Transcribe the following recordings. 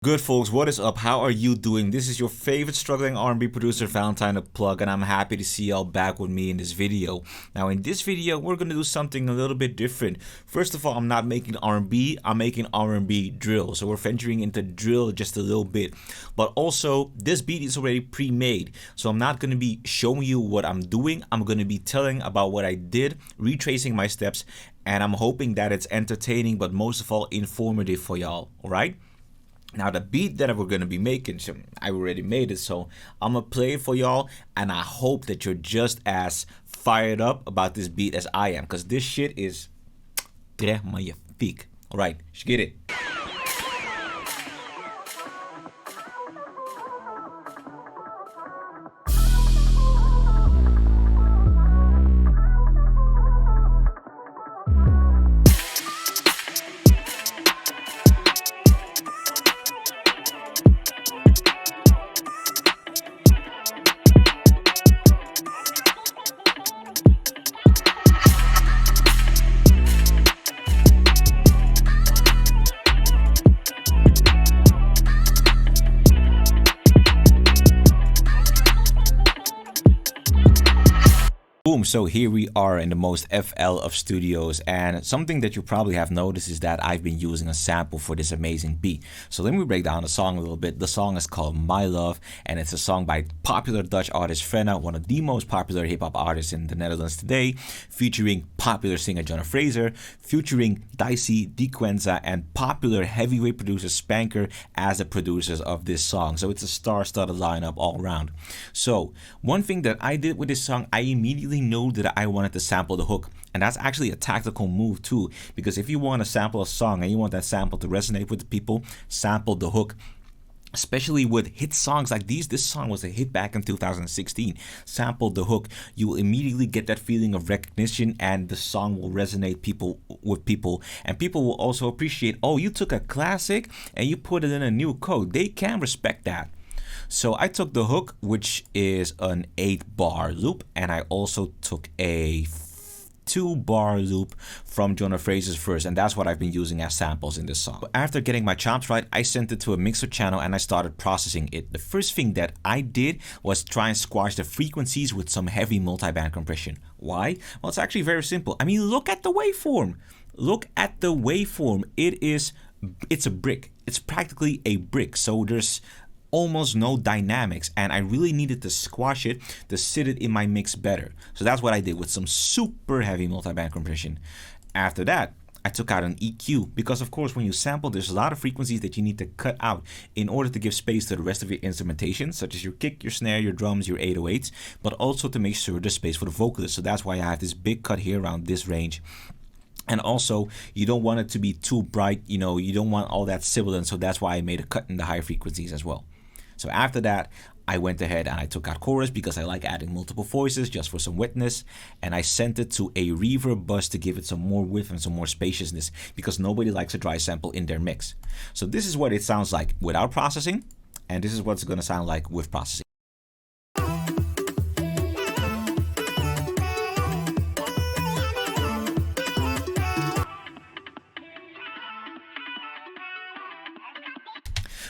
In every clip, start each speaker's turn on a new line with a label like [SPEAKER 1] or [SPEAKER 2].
[SPEAKER 1] Good folks, what is up? How are you doing? This is your favorite struggling R&B producer, Valentine the Plug, and I'm happy to see y'all back with me in this video. Now, in this video, we're gonna do something a little bit different. First of all, I'm not making R&B, I'm making R&B drill. So we're venturing into drill just a little bit. But also, this beat is already pre-made. So I'm not gonna be showing you what I'm doing. I'm gonna be telling about what I did, retracing my steps, and I'm hoping that it's entertaining, but most of all, informative for y'all, all right? Now the beat that we're gonna be making, I already made it, so I'm gonna play it for y'all, and I hope that you're just as fired up about this beat as I am, because this shit is très magnifique. Alright, let's get it. Boom, so here we are in the most FL of studios, and something that you probably have noticed is that I've been using a sample for this amazing beat. So let me break down the song a little bit. The song is called My Love, and it's a song by popular Dutch artist Frenna, one of the most popular hip-hop artists in the Netherlands today, featuring popular singer Jonah Fraser, featuring Dicey, Dequenza, and popular heavyweight producer Spanker as the producers of this song. So it's a star-studded lineup all around. So one thing that I did with this song, I immediately know that I wanted to sample the hook, and that's actually a tactical move too, because if you want to sample a song and you want that sample to resonate with the people, sample the hook. Especially with hit songs like these. This song was a hit back in 2016. Sample the hook, you will immediately get that feeling of recognition, and the song will resonate with people, and people will also appreciate, oh, you took a classic and you put it in a new code. They can respect that. So I took the hook, which is an 8-bar loop, and I also took a 2-bar loop from Jonah Fraser's verse, and that's what I've been using as samples in this song. After getting my chops right, I sent it to a mixer channel and I started processing it. The first thing that I did was try and squash the frequencies with some heavy multiband compression. Why? Well, it's actually very simple. I mean, look at the waveform. Look at the waveform. It's a brick. It's practically a brick. So there's almost no dynamics, and I really needed to squash it to sit it in my mix better. So that's what I did with some super heavy multiband compression. After that, I took out an EQ, because of course when you sample, there's a lot of frequencies that you need to cut out in order to give space to the rest of your instrumentation, such as your kick, your snare, your drums, your 808s, but also to make sure there's space for the vocalist. So that's why I have this big cut here around this range. And also, you don't want it to be too bright, you don't want all that sibilant, so that's why I made a cut in the high frequencies as well. So after that, I went ahead and I took out chorus, because I like adding multiple voices just for some witness, and I sent it to a reverb bus to give it some more width and some more spaciousness, because nobody likes a dry sample in their mix. So this is what it sounds like without processing, and this is what it's going to sound like with processing.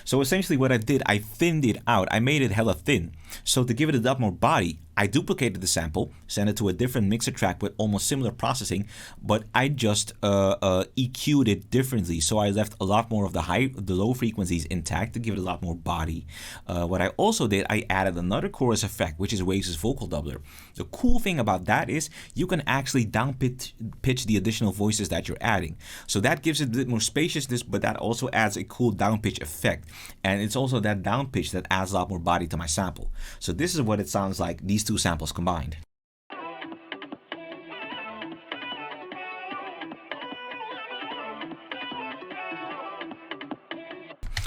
[SPEAKER 1] So essentially what I did, I thinned it out. I made it hella thin. So to give it a lot more body, I duplicated the sample, sent it to a different mixer track with almost similar processing, but I just EQ'd it differently. So I left a lot more of the low frequencies intact to give it a lot more body. What I also did, I added another chorus effect, which is Waves' vocal doubler. The cool thing about that is you can actually down pitch the additional voices that you're adding. So that gives it a bit more spaciousness, but that also adds a cool down pitch effect. And it's also that down pitch that adds a lot more body to my sample. So this is what it sounds like, these two samples combined.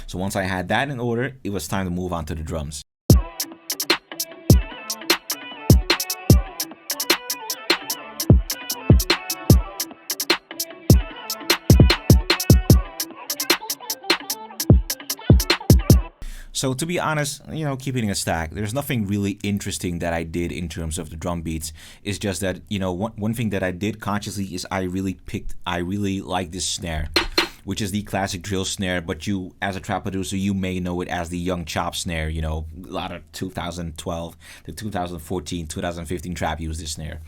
[SPEAKER 1] So once I had that in order, it was time to move on to the drums. So to be honest, keeping a stack, there's nothing really interesting that I did in terms of the drum beats. It's just that, one thing that I did consciously is I really like this snare. which is the classic drill snare, but you, as a trap producer, you may know it as the Young Chop snare. You know, a lot of 2012 to 2014, 2015 trap used this snare.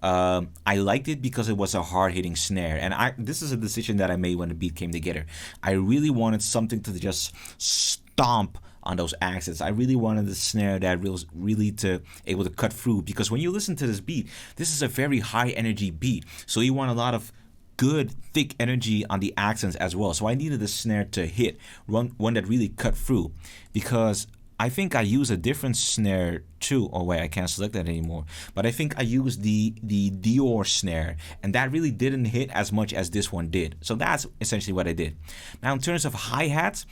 [SPEAKER 1] I liked it because it was a hard-hitting snare, and this is a decision that I made when the beat came together. I really wanted something to just stomp on those accents. I really wanted the snare that was really to able to cut through, because when you listen to this beat, this is a very high energy beat. So you want a lot of good thick energy on the accents as well. So I needed a snare to hit, one that really cut through, because I think I use a different snare too. Oh wait, I can't select that anymore. But I think I used the Dior snare, and that really didn't hit as much as this one did. So that's essentially what I did. Now in terms of hi-hats,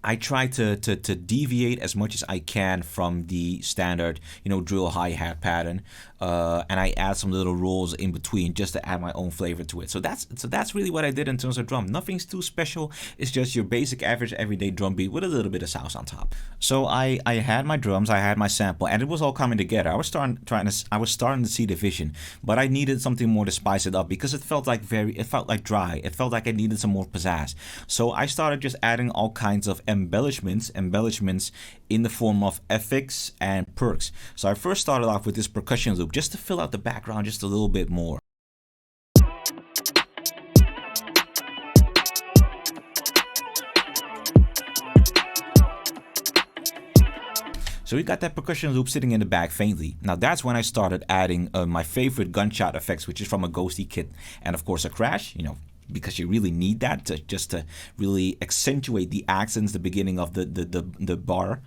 [SPEAKER 1] I try to deviate as much as I can from the standard, drill hi-hat pattern, and I add some little rolls in between just to add my own flavor to it. So that's really what I did in terms of drum. Nothing's too special. It's just your basic, average, everyday drum beat with a little bit of sauce on top. So I had my drums, I had my sample, and it was all coming together. I was starting to see the vision, but I needed something more to spice it up, because it felt like dry. It felt like I needed some more pizzazz. So I started just adding all kinds of embellishments in the form of effects and percs. So I first started off with this percussion loop just to fill out the background just a little bit more. So we got that percussion loop sitting in the back faintly. Now that's when I started adding my favorite gunshot effects, which is from a Ghosty kit, and of course a crash, because you really need that to really accentuate the accents, the beginning of the bar.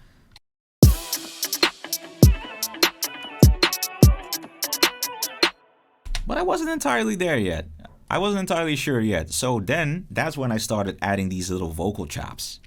[SPEAKER 1] But I wasn't entirely there yet. I wasn't entirely sure yet. So then that's when I started adding these little vocal chops.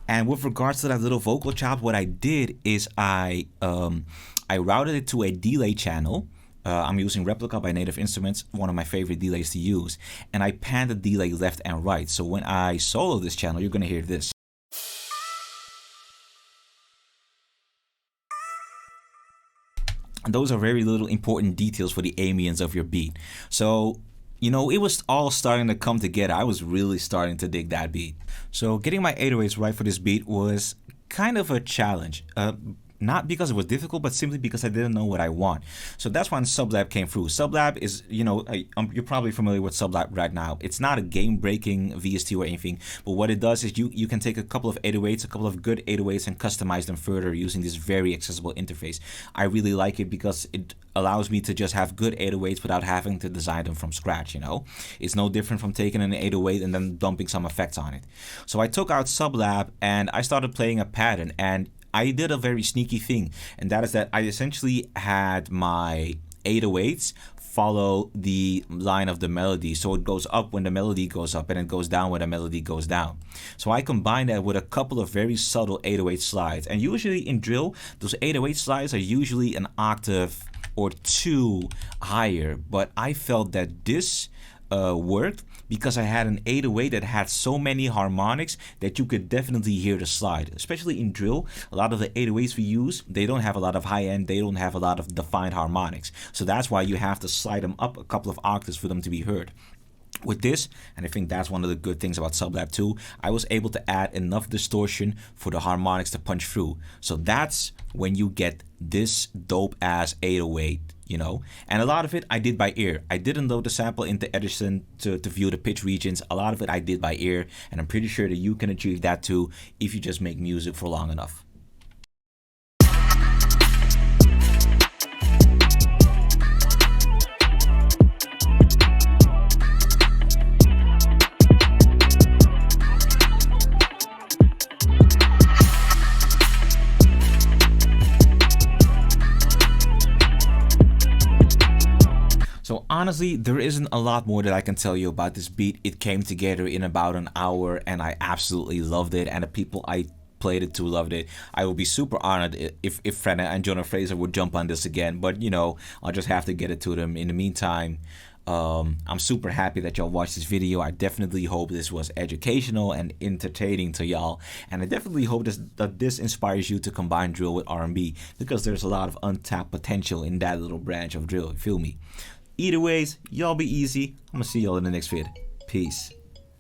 [SPEAKER 1] And with regards to that little vocal chop, what I did is I routed it to a delay channel. I'm using Replica by Native Instruments, one of my favorite delays to use. And I panned the delay left and right. So when I solo this channel, you're going to hear this. And those are very little important details for the ambience of your beat. So it was all starting to come together. I was really starting to dig that beat. So getting my 808s right for this beat was kind of a challenge. Not because it was difficult, but simply because I didn't know what I want. So that's when Sublab came through. Sublab is, you're probably familiar with Sublab right now. It's not a game-breaking VST or anything, but what it does is you can take a couple of 808s, a couple of good 808s, and customize them further using this very accessible interface. I really like it because it allows me to just have good 808s without having to design them from scratch, It's no different from taking an 808 and then dumping some effects on it. So I took out Sublab and I started playing a pattern, and I did a very sneaky thing, and that is that I essentially had my 808s follow the line of the melody. So it goes up when the melody goes up and it goes down when the melody goes down. So I combined that with a couple of very subtle 808 slides. And usually in drill, those 808 slides are usually an octave or two higher. But I felt that this worked because I had an 808 that had so many harmonics that you could definitely hear the slide. Especially in drill, a lot of the 808s we use, they don't have a lot of high end, they don't have a lot of defined harmonics. So that's why you have to slide them up a couple of octaves for them to be heard. With this, and I think that's one of the good things about Sublab too, I was able to add enough distortion for the harmonics to punch through. So that's when you get this dope ass 808, and a lot of it I did by ear. I didn't load the sample into Edison to view the pitch regions. A lot of it I did by ear, and I'm pretty sure that you can achieve that too if you just make music for long enough. So honestly, there isn't a lot more that I can tell you about this beat. It came together in about an hour and I absolutely loved it, and the people I played it to loved it. I would be super honored if Frenna and Jonah Fraser would jump on this again, but I'll just have to get it to them. In the meantime, I'm super happy that y'all watched this video. I definitely hope this was educational and entertaining to y'all, and I definitely hope that this inspires you to combine drill with R&B, because there's a lot of untapped potential in that little branch of drill. You feel me? Either ways, y'all be easy. I'm gonna see y'all in the next vid. Peace.